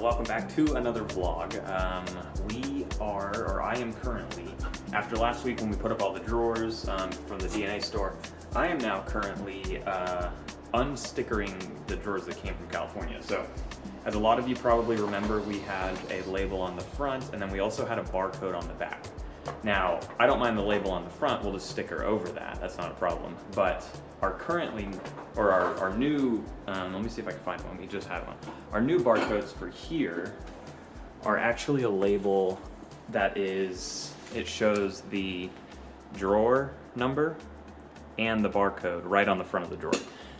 welcome back to another vlog. I am currently, after last week when we put up all the drawers from the DNA store, I am now currently unstickering the drawers that came from California. So, as a lot of you probably remember, we had a label on the front, and then we also had a barcode on the back. Now, I don't mind the label on the front, we'll just sticker over that, that's not a problem. But our new, let me see if I can find one, we just had one. Our new barcodes for here are actually a label that it shows the drawer number and the barcode right on the front of the drawer.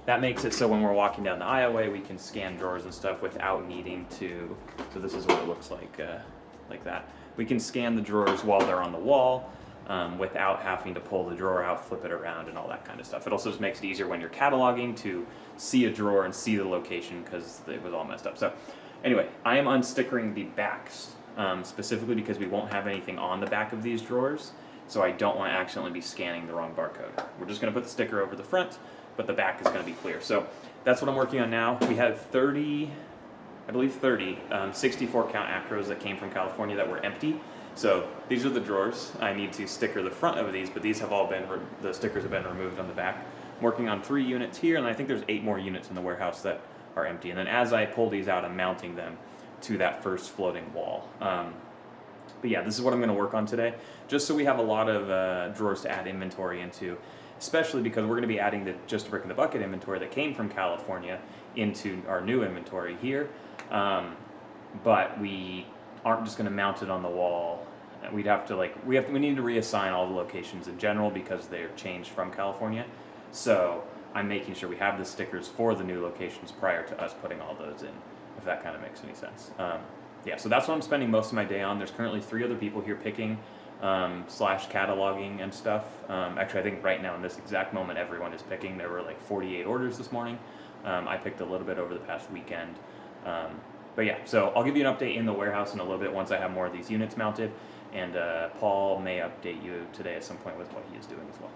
That makes it so when we're walking down the aisleway, we can scan drawers and stuff without needing to, so this is what it looks like that. We can scan the drawers while they're on the wall without having to pull the drawer out, flip it around, and all that kind of stuff. It also just makes it easier when you're cataloging to see a drawer and see the location because it was all messed up. So anyway, I am unstickering the backs specifically because we won't have anything on the back of these drawers, so I don't want to accidentally be scanning the wrong barcode. We're just going to put the sticker over the front, but the back is going to be clear. So that's what I'm working on now. We had 30 64 count Acros that came from California that were empty. So these are the drawers. I need to sticker the front of these, but these have all been, the stickers have been removed on the back. I'm working on 3 units here, and I think there's 8 more units in the warehouse that are empty. And then as I pull these out, I'm mounting them to that first floating wall. But yeah, this is what I'm going to work on today, just so we have a lot of drawers to add inventory into, especially because we're going to be adding the Just a Brick in the Bucket inventory that came from California into our new inventory here. But we aren't just going to mount it on the wall. We'd have to we need to reassign all the locations in general because they're changed from California. So I'm making sure we have the stickers for the new locations prior to us putting all those in, if that kind of makes any sense. Yeah, so that's what I'm spending most of my day on. There's currently 3 other people here picking / cataloging and stuff. Actually, I think right now in this exact moment, everyone is picking. There were like 48 orders this morning. I picked a little bit over the past weekend. But yeah, so I'll give you an update in the warehouse in a little bit once I have more of these units mounted, and Paul may update you today at some point with what he is doing as well.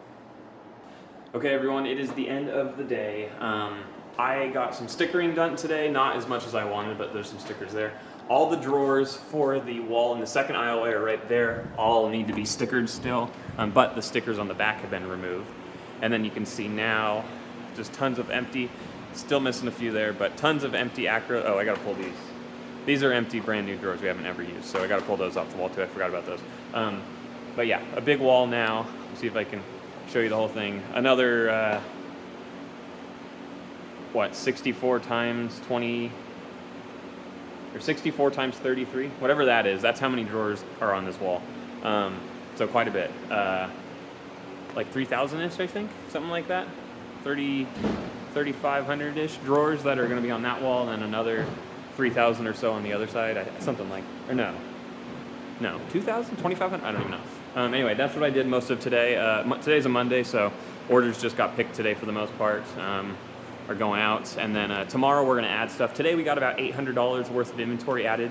Okay everyone, it is the end of the day. I got some stickering done today, not as much as I wanted, but there's some stickers there. All the drawers for the wall in the second aisleway are right there, all need to be stickered still, but the stickers on the back have been removed. And then you can see now, just tons of empty, still missing a few there, but tons of empty Acro. Oh, I gotta pull these. These are empty, brand new drawers we haven't ever used, so I gotta pull those off the wall too. I forgot about those. But yeah, a big wall now. Let's see if I can show you the whole thing. Another, 64 times 20, or 64 times 33, whatever that is. That's how many drawers are on this wall. So quite a bit. Like 3,000-ish, I think, something like that. 3,500-ish drawers that are going to be on that wall, and then another 3,000 or so on the other side. Something like, or no, 2,000, 2,500. I don't even know. Anyway, that's what I did most of today. Today's a Monday, so orders just got picked today for the most part. Are going out, and then tomorrow we're going to add stuff. Today we got about $800 worth of inventory added,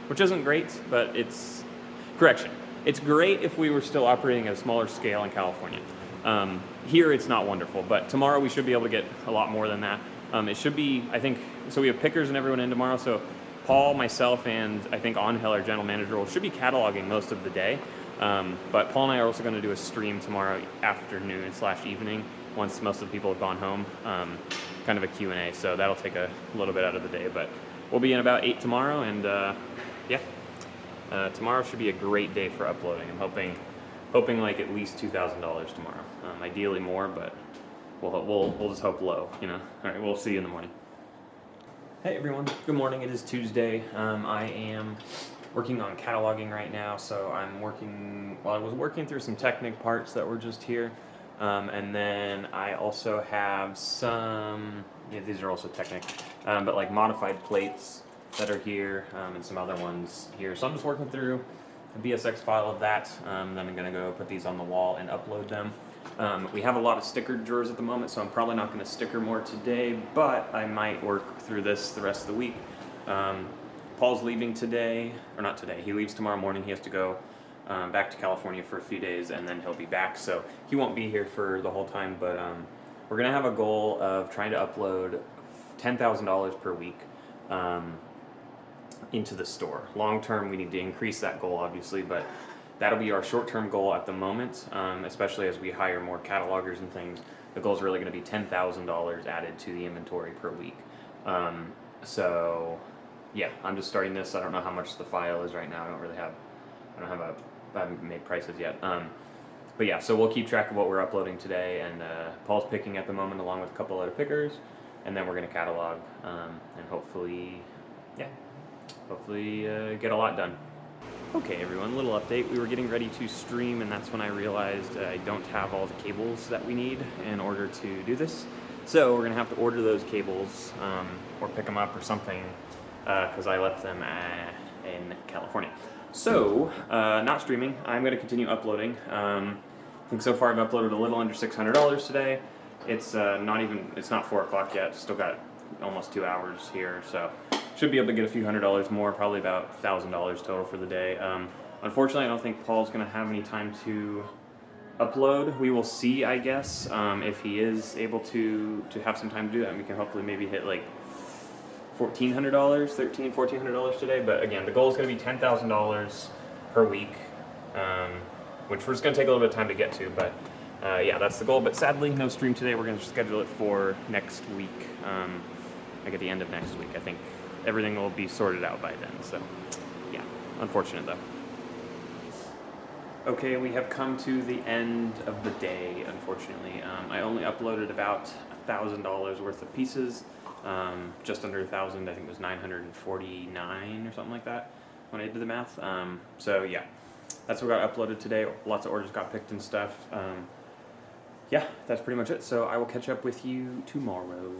which isn't great, but it's great if we were still operating at a smaller scale in California. Here it's not wonderful, but tomorrow we should be able to get a lot more than that. It should be, I think, so we have pickers and everyone in tomorrow, so Paul, myself, and I think Angel, our general manager, should be cataloging most of the day. But Paul and I are also going to do a stream tomorrow afternoon / evening once most of the people have gone home, kind of a Q&A, so that'll take a little bit out of the day, but we'll be in about 8 tomorrow, and yeah, tomorrow should be a great day for uploading. I'm hoping like at least $2,000 tomorrow, ideally more, but we'll just hope low, you know. All right, we'll see you in the morning. Hey everyone, good morning. It is Tuesday. I am working on cataloging right now, so I was working through some Technic parts that were just here. And then I also have some, these are also Technic, but like modified plates that are here, and some other ones here. So I'm just working through a BSX file of that. Then I'm going to go put these on the wall and upload them. We have a lot of stickered drawers at the moment, so I'm probably not going to sticker more today, but I might work through this the rest of the week. Paul's leaving today, or not today, he leaves tomorrow morning. He has to go back to California for a few days, and then he'll be back, so he won't be here for the whole time, but we're going to have a goal of trying to upload $10,000 per week. into the store. Long term, we need to increase that goal, obviously, but that'll be our short-term goal at the moment, especially as we hire more catalogers and things. The goal is really going to be $10,000 added to the inventory per week. So, yeah, I'm just starting this. I don't know how much the file is right now. I haven't made prices yet. But yeah, so we'll keep track of what we're uploading today, and Paul's picking at the moment along with a couple other pickers, and then we're going to catalog, and hopefully get a lot done. Okay everyone, little update. We were getting ready to stream, and that's when I realized I don't have all the cables that we need in order to do this. So we're going to have to order those cables, or pick them up or something, because I left them in California. So, not streaming, I'm going to continue uploading. I think so far I've uploaded a little under $600 today. It's not 4 o'clock yet, still got almost 2 hours here, so should be able to get a few $100s more, probably about $1,000 total for the day. Unfortunately, I don't think Paul's going to have any time to upload. We will see, I guess, if he is able to have some time to do that, and we can hopefully maybe hit like $1,400 today. But again, the goal is going to be $10,000 per week, which we're just going to take a little bit of time to get to, but yeah, that's the goal. But sadly, no stream today. We're going to schedule it for next week, like at the end of next week. I think everything will be sorted out by then, so yeah, unfortunate though. Okay, we have come to the end of the day, unfortunately. I only uploaded about $1,000 worth of pieces, just under 1,000. I think it was 949 or something like that when I did the math. So yeah, that's what got uploaded today. Lots of orders got picked and stuff. Yeah, that's pretty much it. So I will catch up with you tomorrow.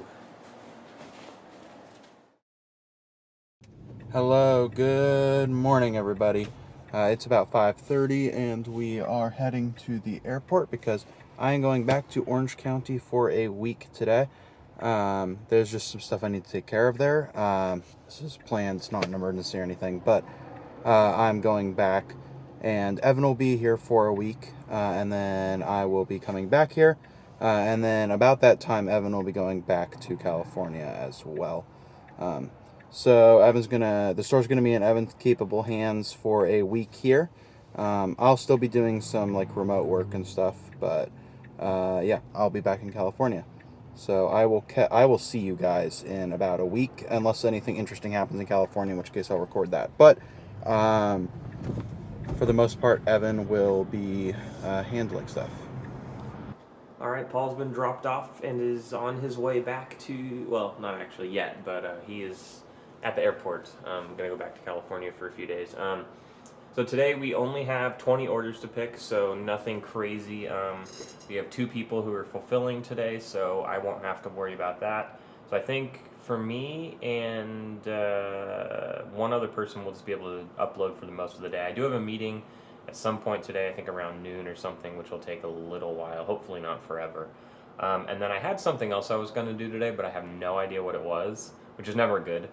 Hello, good morning everybody. It's about 5:30 and we are heading to the airport because I am going back to Orange County for a week today. There's just some stuff I need to take care of there. This is planned, it's not an emergency or anything, but I'm going back, and Evan will be here for a week, and then I will be coming back here, and then about that time Evan will be going back to California as well. So the store's gonna be in Evan's capable hands for a week here. I'll still be doing some like remote work and stuff, but yeah, I'll be back in California. So I will see you guys in about a week, unless anything interesting happens in California, in which case I'll record that. But for the most part, Evan will be handling stuff. All right, Paul's been dropped off and is on his way back to, well, not actually yet, but he is at the airport. I'm going to go back to California for a few days. So today we only have 20 orders to pick, so nothing crazy. We have 2 people who are fulfilling today, so I won't have to worry about that. So I think for me and one other person will just be able to upload for the most of the day. I do have a meeting at some point today, I think around noon or something, which will take a little while, hopefully not forever. And then I had something else I was going to do today, but I have no idea what it was, which is never good.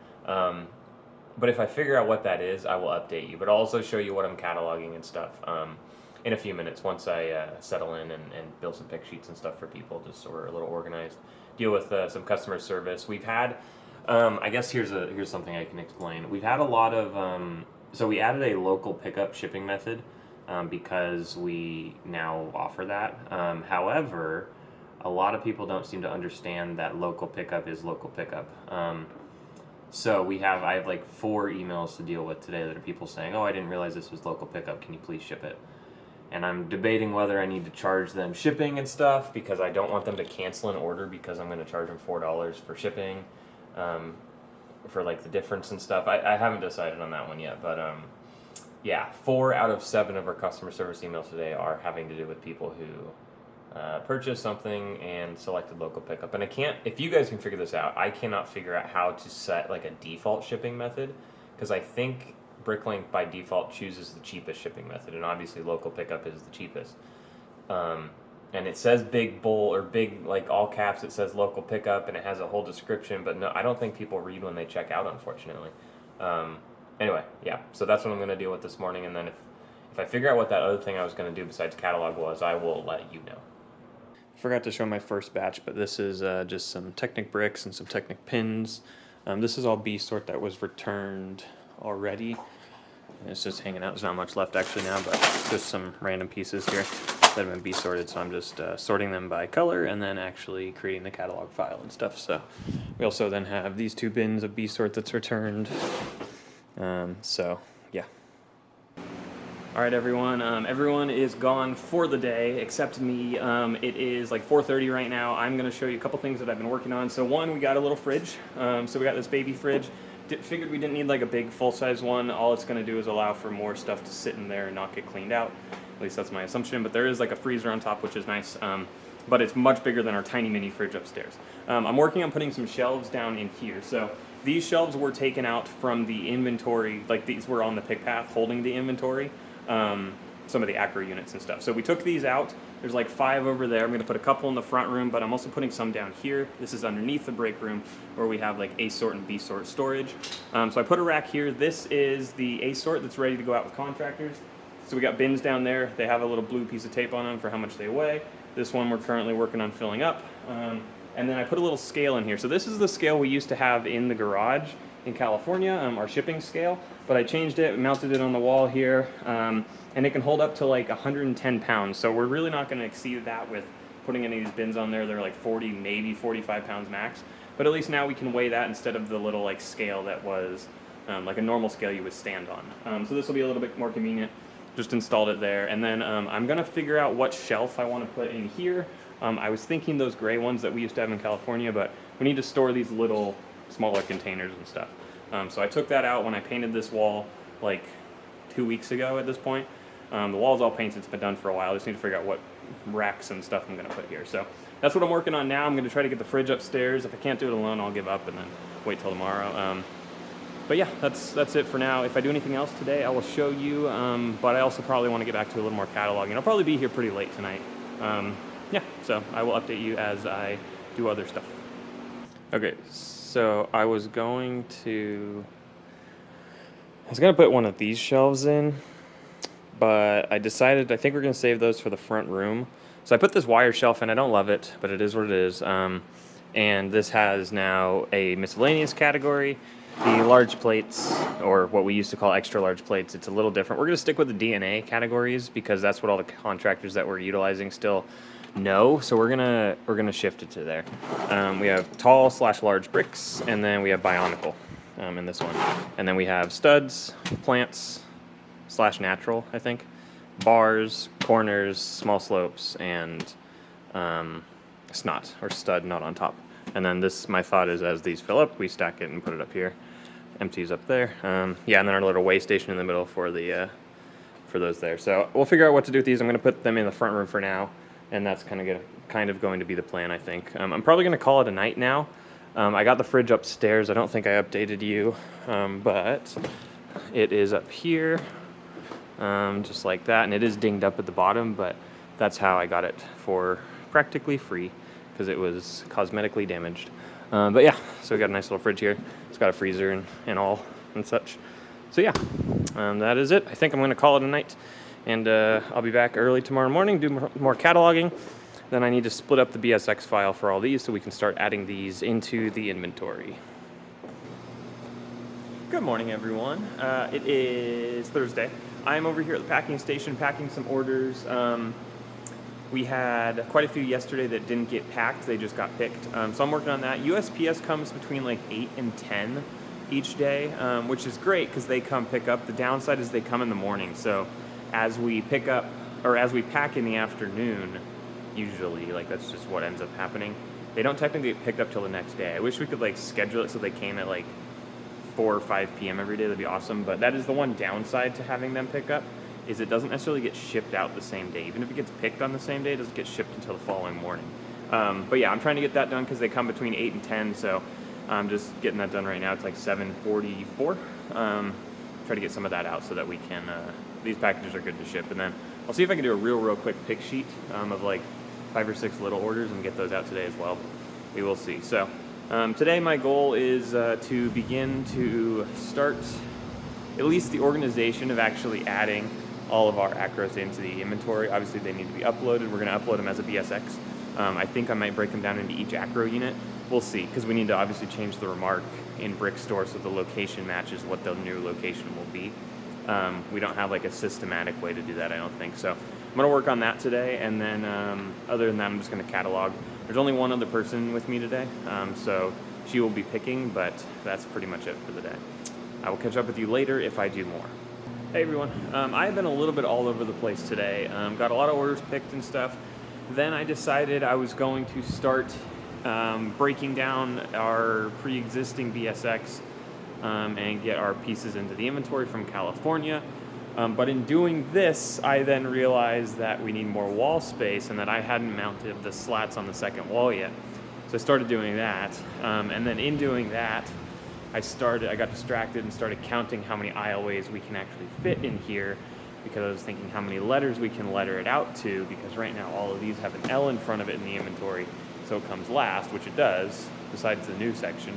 But if I figure out what that is, I will update you. But I'll also show you what I'm cataloging and stuff in a few minutes once I settle in and build some pick sheets and stuff for people, just so we're a little organized. Deal with some customer service. We've had, I guess here's something I can explain. We've had a lot of, so we added a local pickup shipping method because we now offer that. However, a lot of people don't seem to understand that local pickup is local pickup. So I have like 4 emails to deal with today that are people saying, oh, I didn't realize this was local pickup, can you please ship it? And I'm debating whether I need to charge them shipping and stuff, because I don't want them to cancel an order because I'm going to charge them $4 for shipping, for like the difference and stuff. I haven't decided on that one yet, but yeah, 4 out of 7 of our customer service emails today are having to do with people who purchased something and selected local pickup. And if you guys can figure this out, I cannot figure out how to set like a default shipping method, because I think BrickLink by default chooses the cheapest shipping method, and obviously local pickup is the cheapest. And it says big like all caps, it says local pickup, and it has a whole description, but no, I don't think people read when they check out, unfortunately. Anyway, yeah, so that's what I'm going to deal with this morning, and then if I figure out what that other thing I was going to do besides catalog was, I will let you know. Forgot to show my first batch, but this is just some Technic bricks and some Technic pins. This is all B sort that was returned already. It's just hanging out. There's not much left actually now, but just some random pieces here that have been B-sorted. So I'm just sorting them by color and then actually creating the catalog file and stuff. So we also then have these 2 bins of B-sort that's returned. So yeah. All right, everyone. Everyone is gone for the day except me. It is like 4:30 right now. I'm going to show you a couple things that I've been working on. So one, we got a little fridge. So we got this baby fridge. Figured we didn't need like a big full-size one. All it's going to do is allow for more stuff to sit in there and not get cleaned out. At least that's my assumption. But there is like a freezer on top, which is nice. But it's much bigger than our tiny mini fridge upstairs. I'm working on putting some shelves down in here. So these shelves were taken out from the inventory. Like these were on the pick path holding the inventory. Some of the Acro units and stuff. So we took these out. There's like 5 over there. I'm going to put a couple in the front room, but I'm also putting some down here. This is underneath the break room where we have like A-sort and B-sort storage. So I put a rack here. This is the A-sort that's ready to go out with contractors. So we got bins down there. They have a little blue piece of tape on them for how much they weigh. This one we're currently working on filling up. And then I put a little scale in here. So this is the scale we used to have in the garage in California, our shipping scale, but I changed it, mounted it on the wall here, and it can hold up to like 110 pounds. So we're really not going to exceed that with putting any of these bins on there. They're like 40, maybe 45 pounds max. But at least now we can weigh that instead of the little like scale that was like a normal scale you would stand on. So this will be a little bit more convenient. Just installed it there. And then I'm going to figure out what shelf I want to put in here. I was thinking those gray ones that we used to have in California, but we need to store these little smaller containers and stuff. So I took that out when I painted this wall like 2 weeks ago at this point. The wall's all painted, it's been done for a while. I just need to figure out what racks and stuff I'm going to put here. So that's what I'm working on now. I'm going to try to get the fridge upstairs. If I can't do it alone, I'll give up and then wait till tomorrow. But yeah, that's it for now. If I do anything else today, I will show you. But I also probably want to get back to a little more cataloging. I'll probably be here pretty late tonight. Yeah, so I will update you as I do other stuff. Okay, so I was going to put one of these shelves in, but I decided I think we're going to save those for the front room. So I put this wire shelf in. I don't love it, but it is what it is. And this has now a miscellaneous category. The large plates, or what we used to call extra large plates, it's a little different. We're going to stick with the DNA categories because that's what all the contractors that we're utilizing still know. So we're gonna shift it to there. We have tall/large bricks, and then we have bionicle in this one, and then we have studs, plants/natural, I think, bars, corners, small slopes, and snot or stud not on top. And then this, my thought is, as these fill up, we stack it and put it up here. Empties up there. Yeah, and then our little weigh station in the middle for the for those there. So we'll figure out what to do with these. I'm going to put them in the front room for now, and that's kind of going to be the plan, I think. I'm probably going to call it a night now. I got the fridge upstairs. I don't think I updated you, but it is up here, just like that, and it is dinged up at the bottom, but that's how I got it for practically free because it was cosmetically damaged. But yeah, so we got a nice little fridge here. It's got a freezer and all and such. So yeah, that is it. I think I'm going to call it a night, and I'll be back early tomorrow morning, do more cataloging. Then I need to split up the BSX file for all these so we can start adding these into the inventory. Good morning, everyone. It is Thursday. I'm over here at the packing station packing some orders. We had quite a few yesterday that didn't get packed. They just got picked. So I'm working on that. USPS comes between like 8 and 10 each day, which is great because they come pick up. The downside is they come in the morning. So as we pick up, or as we pack in the afternoon, usually, like that's just what ends up happening. They don't technically get picked up till the next day. I wish we could like schedule it so they came at like 4 or 5 p.m. every day. That'd be awesome. But that is the one downside to having them pick up, is it doesn't necessarily get shipped out the same day. Even if it gets picked on the same day, it doesn't get shipped until the following morning. But yeah, I'm trying to get that done because they come between 8 and 10, so I'm just getting that done right now. It's like 7:44. Try to get some of that out so that we can, these packages are good to ship. And then I'll see if I can do a real quick pick sheet of like 5 or 6 little orders and get those out today as well. We will see. So today my goal is to begin to start at least the organization of actually adding all of our acros into the inventory. Obviously, they need to be uploaded. We're going to upload them as a BSX. I think I might break them down into each acro unit. We'll see, because we need to obviously change the remark in Brick Store so the location matches what the new location will be. We don't have like a systematic way to do that, I don't think. So I'm going to work on that today, and then other than that, I'm just going to catalog. There's only one other person with me today, so she will be picking, but that's pretty much it for the day. I will catch up with you later if I do more. Hey everyone, I've been a little bit all over the place today. Got a lot of orders picked and stuff. Then I decided I was going to start breaking down our pre-existing BSX and get our pieces into the inventory from California. But in doing this, I then realized that we need more wall space and that I hadn't mounted the slats on the second wall yet. So I started doing that, and then in doing that, I got distracted and started counting how many aisleways we can actually fit in here, because I was thinking how many letters we can letter it out to, because right now all of these have an L in front of it in the inventory, so it comes last, which it does, besides the new section.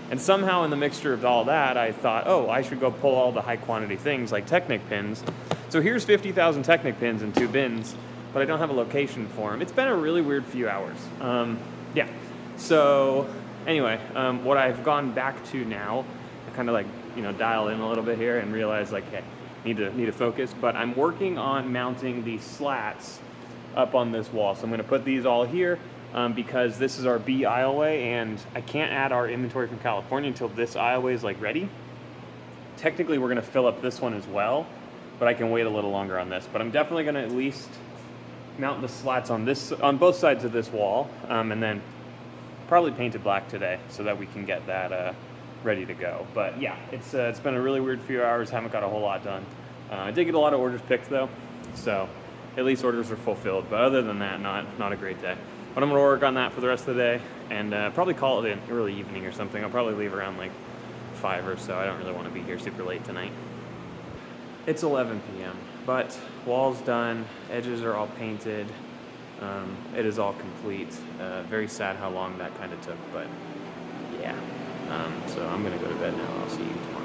And somehow in the mixture of all that, I thought, oh, I should go pull all the high quantity things like Technic pins. So here's 50,000 Technic pins in 2 bins, but I don't have a location for them. It's been a really weird few hours. Yeah, so anyway, what I've gone back to now, I kind of like, dial in a little bit here and realize like, hey, need to focus, but I'm working on mounting these slats up on this wall. So I'm gonna put these all here because this is our B aisleway, and I can't add our inventory from California until this aisleway is like ready. Technically, we're gonna fill up this one as well, but I can wait a little longer on this. But I'm definitely gonna at least mount the slats on both sides of this wall, and then probably paint it black today so that we can get that ready to go. But yeah, it's been a really weird few hours. Haven't got a whole lot done. I did get a lot of orders picked though, so at least orders are fulfilled. But other than that, not a great day. But I'm gonna work on that for the rest of the day, and probably call it an early evening or something. I'll probably leave around like 5 or so. I don't really want to be here super late tonight. It's 11 p.m., but wall's done, edges are all painted. It is all complete. Very sad how long that kind of took, but yeah. So I'm gonna go to bed now. I'll see you tomorrow.